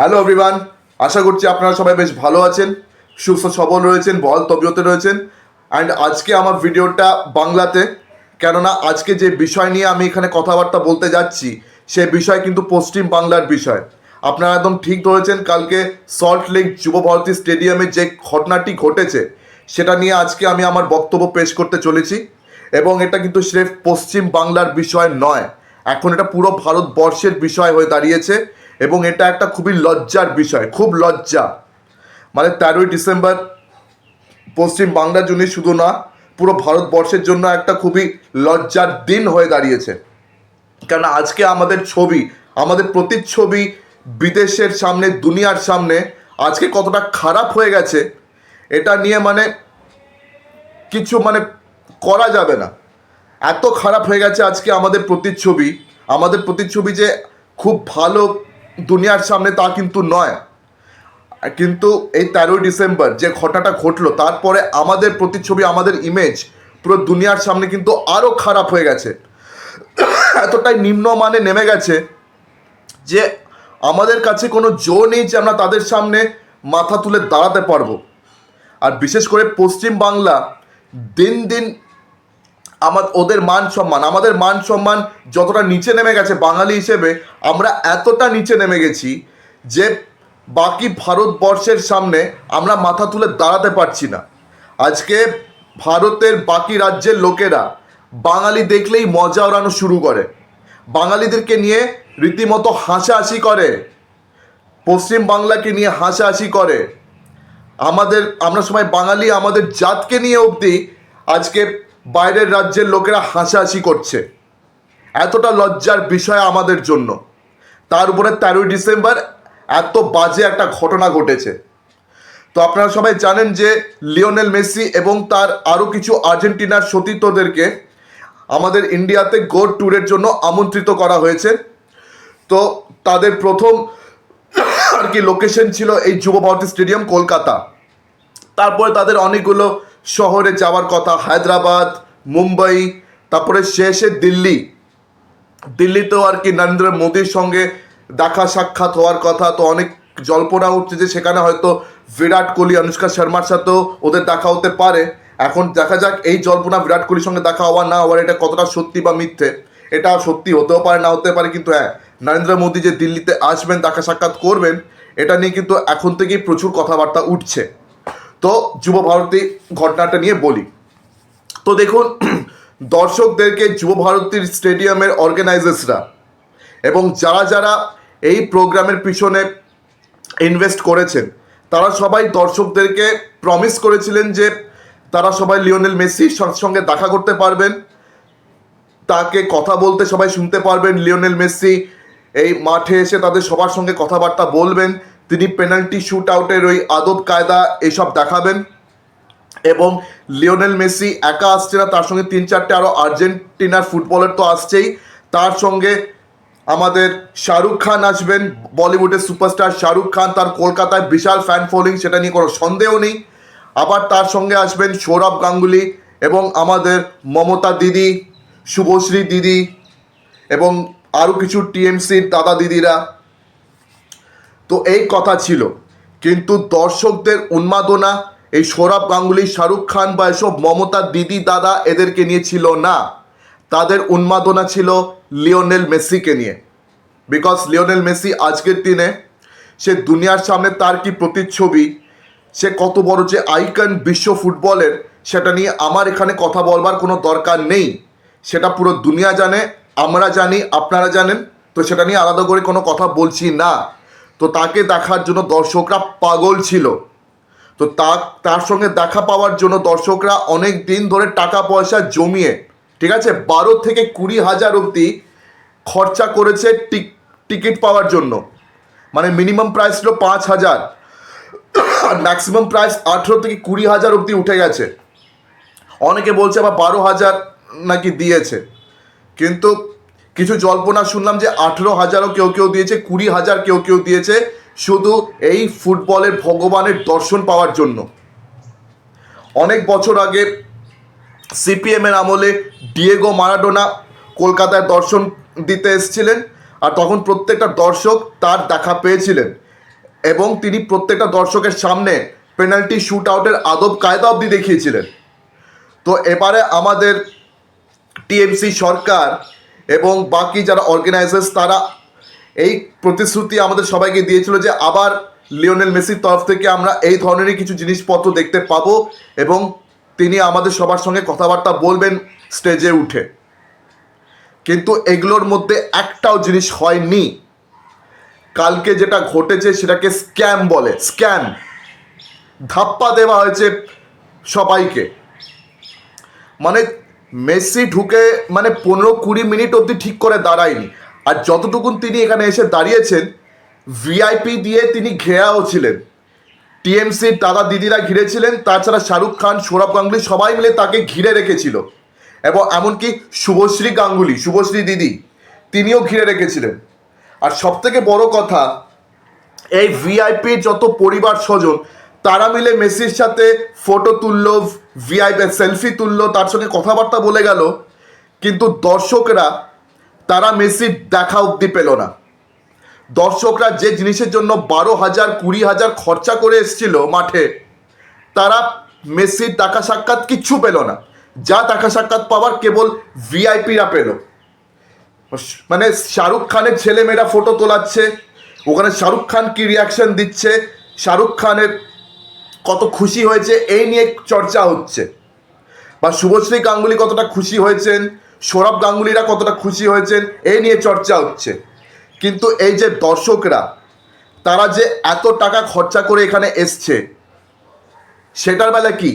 Hello everyone, আশা করছি আপনারা সবাই বেশ ভালো আছেন, সুস্থ সবল রয়েছেন, বল তবিয়তে রয়েছেন। অ্যান্ড আজকে আমার ভিডিওটা বাংলাতে, কেননা আজকে যে বিষয় নিয়ে আমি এখানে কথাবার্তা বলতে যাচ্ছি সে বিষয় কিন্তু পশ্চিম বাংলার বিষয়। আপনারা একদম ঠিক ধরেছেন, কালকে সল্ট লেক যুব ভারতী স্টেডিয়ামে যে ঘটনাটি ঘটেছে সেটা নিয়ে আজকে আমি আমার বক্তব্য পেশ করতে চলেছি। এবং এটা কিন্তু স্রেফ পশ্চিম বাংলার বিষয় নয়, এখন এটা পুরো ভারতবর্ষের বিষয় হয়ে দাঁড়িয়েছে। এবং এটা একটা খুবই লজ্জার বিষয়, খুব লজ্জা। মানে 13ই ডিসেম্বর পশ্চিম বাংলার জন্য শুধু না, পুরো ভারতবর্ষের জন্য একটা খুবই লজ্জার দিন হয়ে দাঁড়িয়েছে। কেন আজকে আমাদের ছবি, আমাদের প্রতিচ্ছবি বিদেশের সামনে, দুনিয়ার সামনে আজকে কতটা খারাপ হয়ে গেছে এটা নিয়ে কিছু করা যাবে না। এত খারাপ হয়ে গেছে আজকে আমাদের প্রতিচ্ছবি। আমাদের প্রতিচ্ছবি যে খুব ভালো দুনিয়ার সামনে তা কিন্তু নয়। কিন্তু এই 13ই ডিসেম্বর যে ঘটনাটা ঘটলো তারপরে আমাদের প্রতিচ্ছবি, আমাদের ইমেজ পুরো দুনিয়ার সামনে কিন্তু আরও খারাপ হয়ে গেছে। এতটাই নিম্নমানে নেমে গেছে যে আমাদের কাছে কোনো জো নেই যে আমরা তাদের সামনে মাথা তুলে দাঁড়াতে পারবো। আর বিশেষ করে পশ্চিম বাংলা দিন দিন ওদের মান সম্মান, আমাদের মান সম্মান যতটা নিচে নেমে গেছে বাঙালি হিসেবে, আমরা এতটা নিচে নেমে গেছি যে বাকি ভারতবর্ষের সামনে আমরা মাথা তুলে দাঁড়াতে পারছি না। আজকে ভারতের বাকি রাজ্যের লোকেরা বাঙালি দেখলেই মজা ওড়ানো শুরু করে, বাঙালিদেরকে নিয়ে রীতিমতো হাসাহাসি করে, পশ্চিম বাংলাকে নিয়ে হাসাহাসি করে। আমরা সবাই বাঙালি, আমাদের জাতকে নিয়ে অবধি আজকে বাইরের রাজ্যের লোকেরা হাসাহাসি করছে। এতটা লজ্জার বিষয় আমাদের জন্য। তার উপরে 13ই ডিসেম্বর এত বাজে একটা ঘটনা ঘটেছে। তো আপনারা সবাই জানেন যে লিওনেল মেসি এবং তার আরও কিছু আর্জেন্টিনার সতীর্থদেরকে আমাদের ইন্ডিয়াতে গোল্ড ট্যুরের জন্য আমন্ত্রিত করা হয়েছে। তো তাদের প্রথম লোকেশন ছিল এই যুব ভারতী স্টেডিয়াম, কলকাতা। তারপরে তাদের অনেকগুলো শহরে যাওয়ার কথা, হায়দ্রাবাদ, মুম্বাই, তারপরে শেষে দিল্লিতেও নরেন্দ্র মোদীর সঙ্গে দেখা সাক্ষাৎ হওয়ার কথা। তো অনেক জল্পনা উঠছে যে সেখানে হয়তো বিরাট কোহলি, অনুষ্কা শর্মার সাথেও ওদের দেখা হতে পারে। এখন দেখা যাক এই জল্পনা বিরাট কোহলির সঙ্গে দেখা হওয়া না হওয়ার এটা কতটা সত্যি বা মিথ্যে। এটা সত্যি হতেও পারে, না হতে পারে, কিন্তু হ্যাঁ, নরেন্দ্র মোদী যে দিল্লিতে আসবেন, দেখা সাক্ষাৎ করবেন, এটা নিয়ে কিন্তু এখন থেকেই প্রচুর কথাবার্তা উঠছে। তো যুব ভারতী ঘটনাটা নিয়ে বলি। তো দেখুন, দর্শকদেরকে যুব ভারতীর স্টেডিয়ামের অর্গানাইজার্সরা এবং যারা যারা এই প্রোগ্রামের পিছনে ইনভেস্ট করেছেন তারা সবাই দর্শকদেরকে প্রমিস করেছিলেন যে তারা সবাই লিওনেল মেসির সঙ্গে দেখা করতে পারবেন, তাকে কথা বলতে সবাই শুনতে পারবেন। লিওনেল মেসি এই মাঠে এসে তাদের সবার সঙ্গে কথাবার্তা বলবেন, তিনি পেনাল্টি শুট আউটের ওই আদব কায়দা এসব দেখাবেন। এবং লিওনেল মেসি একা আসছে না, তার সঙ্গে 3-4টে আরও আর্জেন্টিনার ফুটবলার তো আসছেই, তার সঙ্গে আমাদের শাহরুখ খান আসবেন, বলিউডের সুপারস্টার শাহরুখ খান, তার কলকাতায় বিশাল ফ্যান ফলোয়িং, সেটা নিয়ে কোনো সন্দেহ নেই। আবার তার সঙ্গে আসবেন সৌরভ গাঙ্গুলি এবং আমাদের মমতা দিদি, শুভশ্রী দিদি এবং আরও কিছু টিএমসির দাদা দিদিরা। তো এই কথা ছিল, কিন্তু দর্শকদের উন্মাদনা এই সৌরভ গাঙ্গুলি, শাহরুখ খান বা এসব মমতা দিদি দাদা এদেরকে নিয়ে ছিল না, তাদের উন্মাদনা ছিল লিওনেল মেসিকে নিয়ে। বিকজ লিওনেল মেসি আজকের দিনে সে দুনিয়ার সামনে তার কি প্রতিচ্ছবি, সে কত বড় যে আইকন বিশ্ব ফুটবলের, সেটা নিয়ে আমার এখানে কথা বলবার কোনো দরকার নেই। সেটা পুরো দুনিয়া জানে, আমরা জানি, আপনারা জানেন। তো সেটা নিয়ে আলাদা করে কোনো কথা বলছি না। তো তাকে দেখার জন্য দর্শকরা পাগল ছিল। তো তার সঙ্গে দেখা পাওয়ার জন্য দর্শকরা অনেক দিন ধরে টাকা পয়সা জমিয়ে, ঠিক আছে, 12 থেকে 20 হাজার অবধি খরচা করেছে টিকিট পাওয়ার জন্য। মানে মিনিমাম প্রাইস ছিল 5,000 আর ম্যাক্সিমাম প্রাইস 18 থেকে 20 হাজার অবধি উঠে গেছে। অনেকে বলছে আবার 12,000 নাকি দিয়েছে, কিন্তু কিছু জল্পনা শুনলাম যে 18,000ও কেউ কেউ দিয়েছে, 20,000 কেউ কেউ দিয়েছে, শুধু এই ফুটবলের ভগবানের দর্শন পাওয়ার জন্য। অনেক বছর আগে সিপিএমের আমলে ডিয়েগো মারাডোনা কলকাতায় দর্শন দিতে এসেছিলেন, আর তখন প্রত্যেকটা দর্শক তার দেখা পেয়েছিলেন। এবং তিনি প্রত্যেকটা দর্শকের সামনে পেনাল্টি শুট আউটের আদব কায়দা অবধি দেখিয়েছিলেন। তো এবারে আমাদের টিএমসি সরকার এবং বাকি যারা অর্গানাইজার্স তারা এই প্রতিশ্রুতি আমাদের সবাইকে দিয়েছিল যে আবার লিওনেল মেসির তরফ থেকে আমরা এই ধরনেরই কিছু জিনিসপত্র দেখতে পাবো এবং তিনি আমাদের সবার সঙ্গে কথাবার্তা বলবেন স্টেজে উঠে। কিন্তু এগুলোর মধ্যে একটাও জিনিস হয়নি। কালকে যেটা ঘটেছে সেটাকে স্ক্যাম বলে, স্ক্যাম। ধাপ্পা দেওয়া হয়েছে সবাইকে। মানে মেসি ঢুকে মানে 15-20 মিনিট অবধি ঠিক করে দাঁড়ায়নি, আর যতটুকুন তিনি এখানে এসে দাঁড়িয়েছেন ভিআইপি দিয়ে তিনি ঘেরাও ছিলেন। টিএমসির দাদা দিদিরা ঘিরেছিলেন, তাছাড়া শাহরুখ খান, সৌরভ গাঙ্গুলি সবাই মিলে তাকে ঘিরে রেখেছিল এবং এমনকি শুভশ্রী দিদি তিনিও ঘিরে রেখেছিলেন। আর সবথেকে বড় কথা, এই ভিআইপির যত পরিবার স্বজন তারা মিলে মেসির সাথে ফটো তুললো, ভিআইপি সেলফি তুললো, তার সঙ্গে কথাবার্তা বলে গেল, কিন্তু দর্শকরা তারা মেসির দেখা অবধি পেল না। দর্শকরা যে জিনিসের জন্য 12,000-20,000 খরচা করে এসেছিল মাঠে, তারা মেসির দেখা সাক্ষাৎ কিচ্ছু পেল না। যা দেখা সাক্ষাৎ পাওয়ার কেবল ভিআইপিরা পেল। মানে শাহরুখ খানের ছেলেমেয়েরা ফটো তোলাচ্ছে, ওখানে শাহরুখ খান কি রিয়াকশন দিচ্ছে, শাহরুখ খানের কত খুশি হয়েছে এই নিয়ে চর্চা হচ্ছে, বা শুভশ্রী গাঙ্গুলি কতটা খুশি হয়েছেন, সৌরভ গাঙ্গুলিরা কতটা খুশি হয়েছেন এই নিয়ে চর্চা হচ্ছে। কিন্তু এই যে দর্শকরা তারা যে এত টাকা খরচা করে এখানে এসছে, সেটার বেলা কি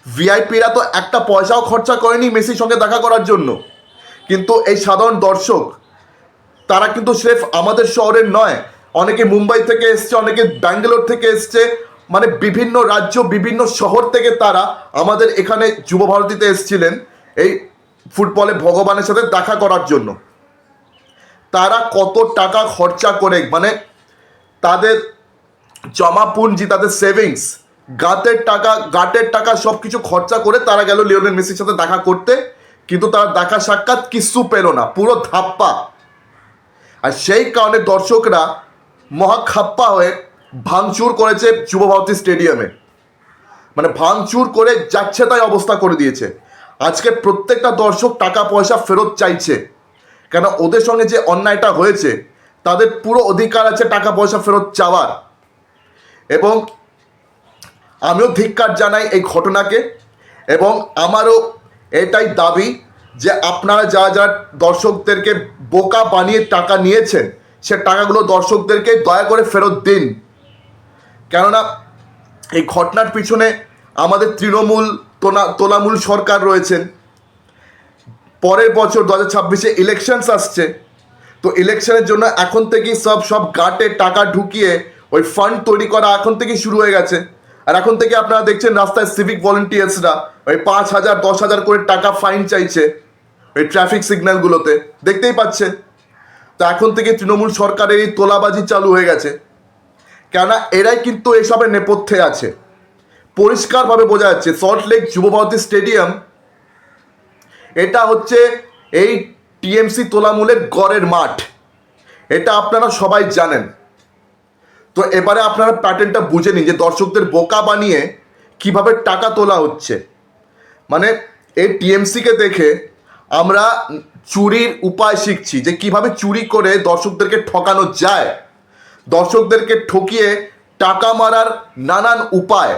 ভিআইপিরা তো একটা পয়সাও খরচা করেনি মেসির সঙ্গে দেখা করার জন্য। কিন্তু এই সাধারণ দর্শক তারা কিন্তু স্রেফ আমাদের শহরের নয়, অনেকে মুম্বাই থেকে এসছে, অনেকে ব্যাঙ্গালোর থেকে এসছে, মানে বিভিন্ন রাজ্য বিভিন্ন শহর থেকে তারা আমাদের এখানে যুব ভারতীতে এসছিলেন এই ফুটবলে ভগবানের সাথে দেখা করার জন্য। তারা কত টাকা খরচা করে, মানে তাদের জমা পুঞ্জি, তাদের সেভিংস, গাটের টাকা সব কিছু খরচা করে তারা গেল লিওনেল মেসির সাথে দেখা করতে, কিন্তু তারা দেখা সাক্ষাৎ কিচ্ছু পেল না, পুরো ধাপ্পা। আর সেই কারণে দর্শকরা মহাখাপ্পা হয়ে ভাঙচুর করেছে যুব ভারতী স্টেডিয়ামে, মানে ভাঙচুর করে যাচ্ছে তাই অবস্থা করে দিয়েছে। আজকে প্রত্যেকটা দর্শক টাকা পয়সা ফেরত চাইছে, কেন ওদের সঙ্গে যে অন্যায়টা হয়েছে তাদের পুরো অধিকার আছে টাকা পয়সা ফেরত চাওয়ার। এবং আমিও ধিক্কার জানাই এই ঘটনাকে, এবং আমারও এটাই দাবি যে আপনারা যারা যারা দর্শকদেরকে বোকা বানিয়ে টাকা নিয়েছেন সে টাকাগুলো দর্শকদেরকে দয়া করে ফেরত দিন। কেননা এই ঘটনার পিছনে আমাদের তৃণমূল তোলামূল সরকার রয়েছেন। পরের বছর 2026-এ ইলেকশনস আসছে, তো ইলেকশনের জন্য এখন থেকেই সব গাটে টাকা ঢুকিয়ে ওই ফান্ড তৈরি করা এখন থেকেই শুরু হয়ে গেছে। আর এখন থেকে আপনারা দেখছেন রাস্তায় সিভিক ভলেন্টিয়ার্সরা ওই 5,000-10,000 করে টাকা ফাইন চাইছে ওই ট্রাফিক সিগন্যালগুলোতে, দেখতেই পাচ্ছেন। তো এখন থেকে তৃণমূল সরকারের এই তোলাবাজি চালু হয়ে গেছে, কেননা এরাই কিন্তু এসবের নেপথ্যে আছে। পরিষ্কারভাবে বোঝা যাচ্ছে সল্টলেক যুব ভারতী স্টেডিয়াম এটা হচ্ছে এই টিএমসি তোলামূলের গড়ের মাঠ, এটা আপনারা সবাই জানেন। তো এবারে আপনারা প্যাটার্নটা বুঝে নিন যে দর্শকদের বোকা বানিয়ে কিভাবে টাকা তোলা হচ্ছে। মানে এই টিএমসিকে দেখে আমরা চুরির উপায় শিখছি, যে কিভাবে চুরি করে দর্শকদেরকে ঠকানো যায়, দর্শকদেরকে ঠকিয়ে টাকা মারার নানান উপায়,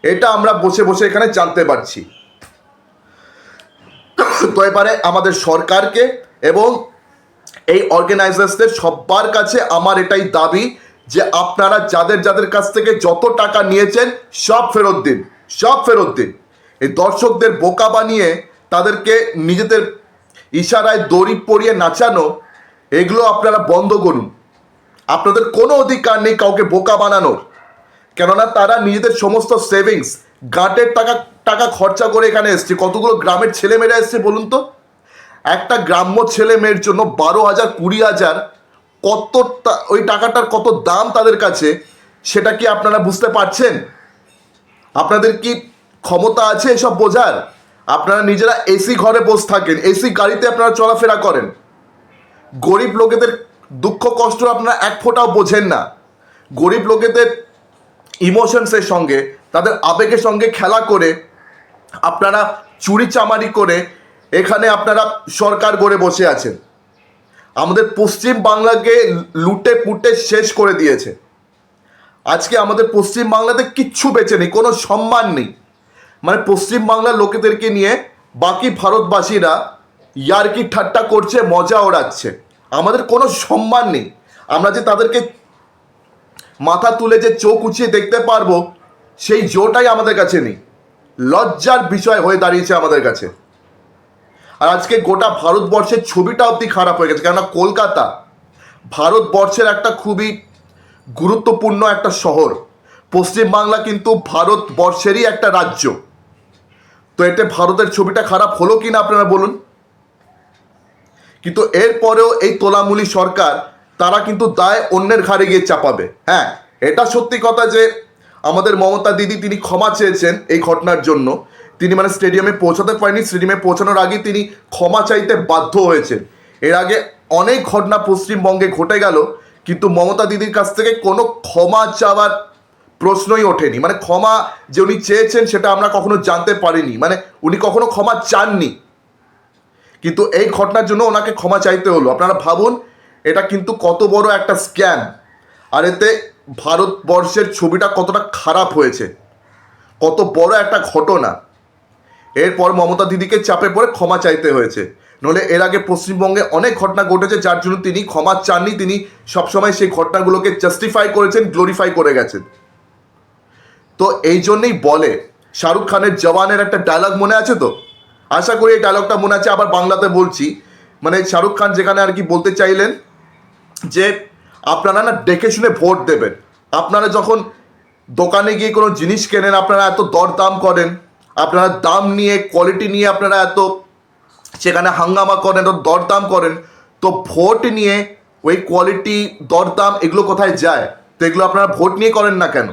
এটা আমরা বসে বসে এখানে জানতে পারছি। তো এবারে আমাদের সরকারকে এবং এই অর্গানাইজার্সদের সবার কাছে আমার এটাই দাবি যে আপনারা যাদের যাদের কাছ থেকে যত টাকা নিয়েছেন সব ফেরত দিন, সব ফেরত দিন। এই দর্শকদের বোকা বানিয়ে তাদেরকে নিজেদের ইশারায় দড়ি পরিয়ে নাচানো, এগুলো আপনারা বন্ধ করুন। আপনাদের কোনো অধিকার নেই কাউকে বোকা বানানোর, কেননা তারা নিজেদের সমস্ত সেভিংস গাঁটের টাকা খরচা করে এখানে এসছে। কতগুলো গ্রামের ছেলেমেয়েরা এসছে বলুন তো? একটা গ্রাম্য ছেলে মেয়ের জন্য 12,000-20,000 কত, ওই টাকাটার কত দাম তাদের কাছে, সেটা কি আপনারা বুঝতে পারছেন? আপনাদের কি ক্ষমতা আছে এসব বোঝার? আপনারা নিজেরা এসি ঘরে বসে থাকেন, এসি গাড়িতে আপনারা চলাফেরা করেন, গরিব লোকেদের দুঃখ কষ্ট আপনারা এক ফোঁটাও বোঝেন না। গরিব লোকেদের ইমোশনসের সঙ্গে, তাদের আবেগের সঙ্গে খেলা করে আপনারা চুরি চামারি করে এখানে আপনারা সরকার গড়ে বসে আছেন। আমাদের পশ্চিম বাংলাকে লুটে পুটে শেষ করে দিয়েছে। আজকে আমাদের পশ্চিম বাংলাতে কিচ্ছু বেঁচে নেই, কোনো সম্মান নেই। মানে পশ্চিম বাংলার লোকেদেরকে নিয়ে বাকি ভারতবাসীরা ইয়ার্কি ঠাট্টা করছে, মজা ওড়াচ্ছে। আমাদের কোনো সম্মান নেই। আমরা যে তাদেরকে মাথা তুলে যে চোখ উঁচিয়ে দেখতে পারবো সেই জোটাই আমাদের কাছে নেই। লজ্জার বিষয় হয়ে দাঁড়িয়েছে আমাদের কাছে। আর আজকে গোটা ভারতবর্ষের ছবিটা অবধি খারাপ হয়ে গেছে, কেননা কলকাতা ভারতবর্ষের একটা খুবই গুরুত্বপূর্ণ একটা শহর। পশ্চিমবাংলা কিন্তু ভারতবর্ষেরই একটা রাজ্য। তো এতে ভারতের ছবিটা খারাপ হলো কি না আপনারা বলুন। কিন্তু এরপরেও এই তোলামুলি সরকার তারা কিন্তু দায় অন্যের ঘাড়ে গিয়ে চাপাবে। হ্যাঁ, এটা সত্যি কথা যে আমাদের মমতা দিদি তিনি ক্ষমা চেয়েছেন এই ঘটনার জন্য। তিনি মানে স্টেডিয়ামে পৌঁছাতে পারেনি, স্টেডিয়ামে পৌঁছানোর আগে তিনি ক্ষমা চাইতে বাধ্য হয়েছেন। এর আগে অনেক ঘটনা পশ্চিমবঙ্গে ঘটে গেল, কিন্তু মমতা দিদির কাছ থেকে কোনো ক্ষমা চাওয়ার প্রশ্নই ওঠেনি। মানে ক্ষমা যে উনি চেয়েছেন সেটা আমরা কখনো জানতে পারিনি, মানে উনি কখনো ক্ষমা চাননি। কিন্তু এই ঘটনার জন্য ওনাকে ক্ষমা চাইতে হলো। আপনারা ভাবুন এটা কিন্তু কত বড় একটা স্ক্যাম, আর এতে ভারতবর্ষের ছবিটা কতটা খারাপ হয়েছে, কত বড় একটা ঘটনা। এরপর মমতা দিদিকে চাপে পড়ে ক্ষমা চাইতে হয়েছে। নইলে এর আগে পশ্চিমবঙ্গে অনেক ঘটনা ঘটেছে যার জন্য তিনি ক্ষমা চাননি, তিনি সবসময় সেই ঘটনাগুলোকে জাস্টিফাই করেছেন, গ্লোরিফাই করে গেছেন। তো এই জন্যই বলে, শাহরুখ খানের জওয়ানের একটা ডায়লগ মনে আছে তো? আশা করি এই ডায়লগটা মনে আছে, আবার বাংলাতে বলছি। মানে শাহরুখ খান যেখানে আর কি বলতে চাইলেন যে আপনারা না দেখে শুনে ভোট দেবেন। আপনারা যখন দোকানে গিয়ে কোনো জিনিস কেনেন আপনারা এত দরদাম করেন, আপনারা দাম নিয়ে কোয়ালিটি নিয়ে আপনারা এত সেখানে হাঙ্গামা করেন, দরদাম করেন, তো ভোট নিয়ে ওই কোয়ালিটি দরদাম এগুলো কোথায় যায়? তো এগুলো আপনারা ভোট নিয়ে করেন না কেন?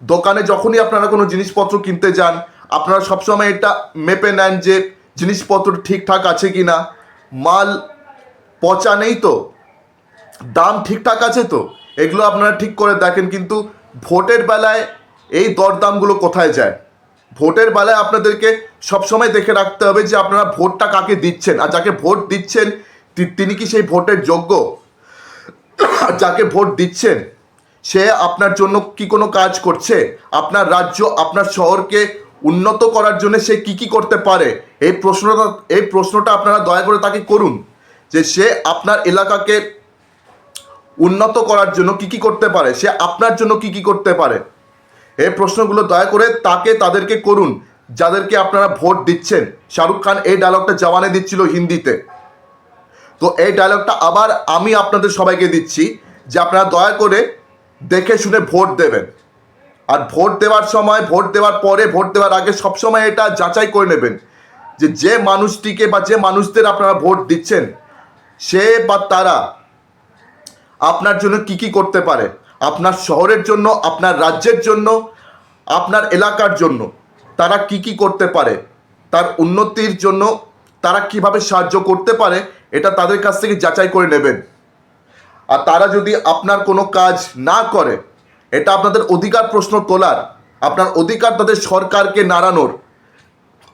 দোকানে যখনই আপনারা কোনো জিনিসপত্র কিনতে যান আপনারা সবসময় এটা মেপে নেন যে জিনিসপত্র ঠিকঠাক আছে কি না, মাল পচা নেই তো, দাম ঠিকঠাক আছে তো, এগুলো আপনারা ঠিক করে দেখেন। কিন্তু ভোটের বেলায় এই দরদামগুলো কোথায় যায়? ভোটের বেলায় আপনাদেরকে সবসময় দেখে রাখতে হবে যে আপনারা ভোটটা কাকে দিচ্ছেন, আর যাকে ভোট দিচ্ছেন তিনি কি সেই ভোটের যোগ্য? যাকে ভোট দিচ্ছেন সে আপনার জন্য কি কোনো কাজ করছে? আপনার রাজ্য আপনার শহরকে উন্নত করার জন্য সে কি করতে পারে? এই প্রশ্নটা আপনারা দয়া করে তাকে করুন যে সে আপনার এলাকাকে উন্নত করার জন্য কি করতে পারে, সে আপনার জন্য কি করতে পারে। এই প্রশ্নগুলো দয়া করে তাদেরকে করুন যাদেরকে আপনারা ভোট দিচ্ছেন। শাহরুখ খান এই ডায়লগটা জওয়ানে দিচ্ছিল হিন্দিতে, তো এই ডায়লগটা আবার আমি আপনাদের সবাইকে দিচ্ছি যে আপনারা দয়া করে দেখে শুনে ভোট দেবেন। আর ভোট দেওয়ার সময়, ভোট দেওয়ার পরে, ভোট দেওয়ার আগে সবসময় এটা যাচাই করে নেবেন যে মানুষটিকে বা যে মানুষদের আপনারা ভোট দিচ্ছেন সে বা তারা আপনার জন্য কি করতে পারে, আপনার শহরের জন্য, আপনার রাজ্যের জন্য, আপনার এলাকার জন্য তারা কি করতে পারে, তার উন্নতির জন্য তারা কিভাবে সাহায্য করতে পারে, এটা তাদের কাছ থেকে যাচাই করে নেবেন। আর তারা যদি আপনার কোনো কাজ না করে, এটা আপনাদের অধিকার প্রশ্ন তোলার, আপনার অধিকার তাদের সরকারকে নাড়ানোর,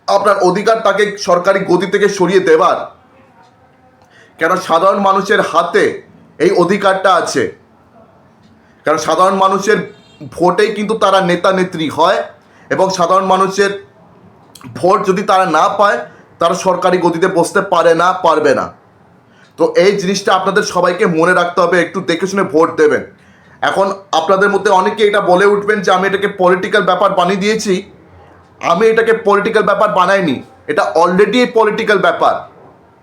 আপনার অধিকার তাকে সরকারি গদি থেকে সরিয়ে দেওয়ার। কেন সাধারণ মানুষের হাতে এই অধিকারটা আছে, কারণ সাধারণ মানুষের ভোটেই কিন্তু তারা নেতা নেত্রী হয়, এবং সাধারণ মানুষের ভোট যদি তারা না পায় তারা সরকারি গদিতে বসতে পারবে না। তো এই জিনিসটা আপনাদের সবাইকে মনে রাখতে হবে, একটু দেখে শুনে ভোট দেবেন। এখন আপনাদের মধ্যে অনেকে এটা বলে উঠবেন যে আমি এটাকে পলিটিক্যাল ব্যাপার বানিয়ে দিয়েছি। আমি এটাকে পলিটিক্যাল ব্যাপার বানাইনি, এটা অলরেডি পলিটিক্যাল ব্যাপার।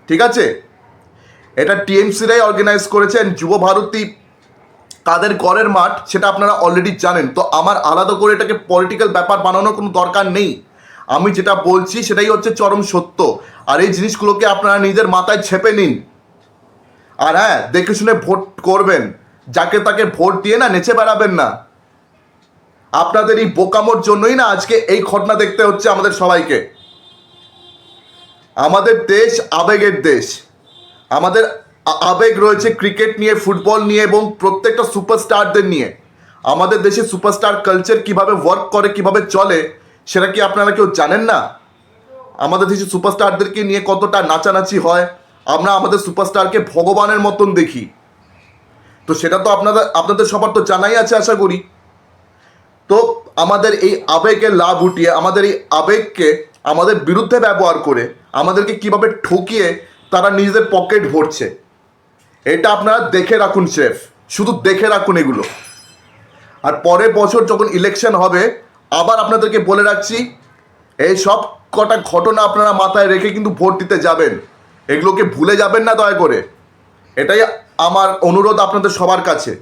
ঠিক আছে, এটা টিএমসিরাই অর্গানাইজ করেছেন। যুব ভারতী কাদের গড়ের মাঠ সেটা আপনারা অলরেডি জানেন। তো আমার আলাদা করে এটাকে পলিটিক্যাল ব্যাপার বানানোর কোনো দরকার নেই। আমি যেটা বলছি সেটাই হচ্ছে চরম সত্য, আর এই জিনিসগুলোকে আপনারা নিজের মাথায় ছেপে নিন। আর হ্যাঁ, দেখে শুনে ভোট করবেন, যাকে তাকে ভোট দিয়ে না নেচে বেড়াবেন না। আপনাদের এই বোকামোর জন্যই না আজকে এই ঘটনা দেখতে হচ্ছে আমাদের সবাইকে। আমাদের দেশ আবেগের দেশ, আমাদের আবেগ রয়েছে ক্রিকেট নিয়ে, ফুটবল নিয়ে এবং প্রত্যেকটা সুপারস্টারদের নিয়ে। আমাদের দেশে সুপারস্টার কালচার কিভাবে ওয়ার্ক করে, কিভাবে চলে, সেটা কি আপনারা কেউ জানেন না? আমাদের দেশে সুপারস্টারদেরকে নিয়ে কতটা নাচানাচি হয়, আমরা আমাদের সুপারস্টারকে ভগবানের মতন দেখি। তো সেটা তো আপনাদের সবার তো জানাই আছে আশা করি। তো আমাদের এই আবেগের লাভ উঠিয়ে, আমাদের এই আবেগকে আমাদের বিরুদ্ধে ব্যবহার করে, আমাদেরকে কিভাবে ঠকিয়ে তারা নিজেদের পকেট ভরছে, এটা আপনারা দেখে রাখুন স্রেফ, শুধু দেখে রাখুন এগুলো। আর পরের বছর যখন ইলেকশন হবে, আবার আপনাদেরকে বলে রাখছি, এই সব কটা ঘটনা আপনারা মাথায় রেখে কিন্তু ভোট দিতে যাবেন। এগুলোকে ভুলে যাবেন না দয়া করে, এটাই আমার অনুরোধ আপনাদের সবার কাছে।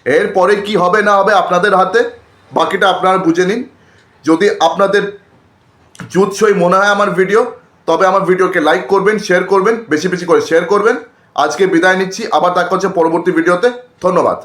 এরপরে কি হবে না হবে আপনাদের হাতে, বাকিটা আপনারা বুঝে নিন। যদি আপনাদের জুৎসই মনে হয় আমার ভিডিও, তবে আমার ভিডিওকে লাইক করবেন, শেয়ার করবেন, বেশি বেশি করে শেয়ার করবেন। আজকে বিদায় নিচ্ছি, আবার দেখা হচ্ছে পরবর্তী ভিডিওতে। ধন্যবাদ।